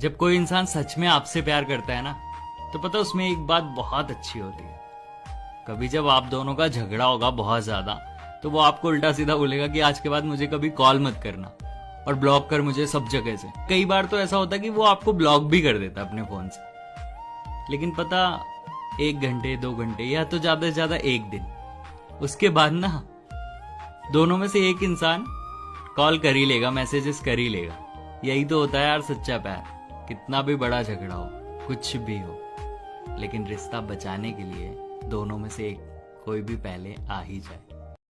जब कोई इंसान सच में आपसे प्यार करता है ना, तो पता है उसमें एक बात बहुत अच्छी होती है। कभी जब आप दोनों का झगड़ा होगा बहुत ज्यादा, तो वो आपको उल्टा सीधा बोलेगा कि आज के बाद मुझे कभी कॉल मत करना और ब्लॉक कर मुझे सब जगह से। कई बार तो ऐसा होता है कि वो आपको ब्लॉक भी कर देता अपने फोन से। लेकिन पता, 1 घंटे 2 घंटे या तो ज्यादा से ज्यादा 1 दिन, उसके बाद ना दोनों में से एक इंसान कॉल कर ही लेगा, मैसेजेस कर ही लेगा। यही तो होता है यार सच्चा प्यार। कितना भी बड़ा झगड़ा हो, कुछ भी हो, लेकिन रिश्ता बचाने के लिए दोनों में से एक कोई भी पहले आ ही जाए।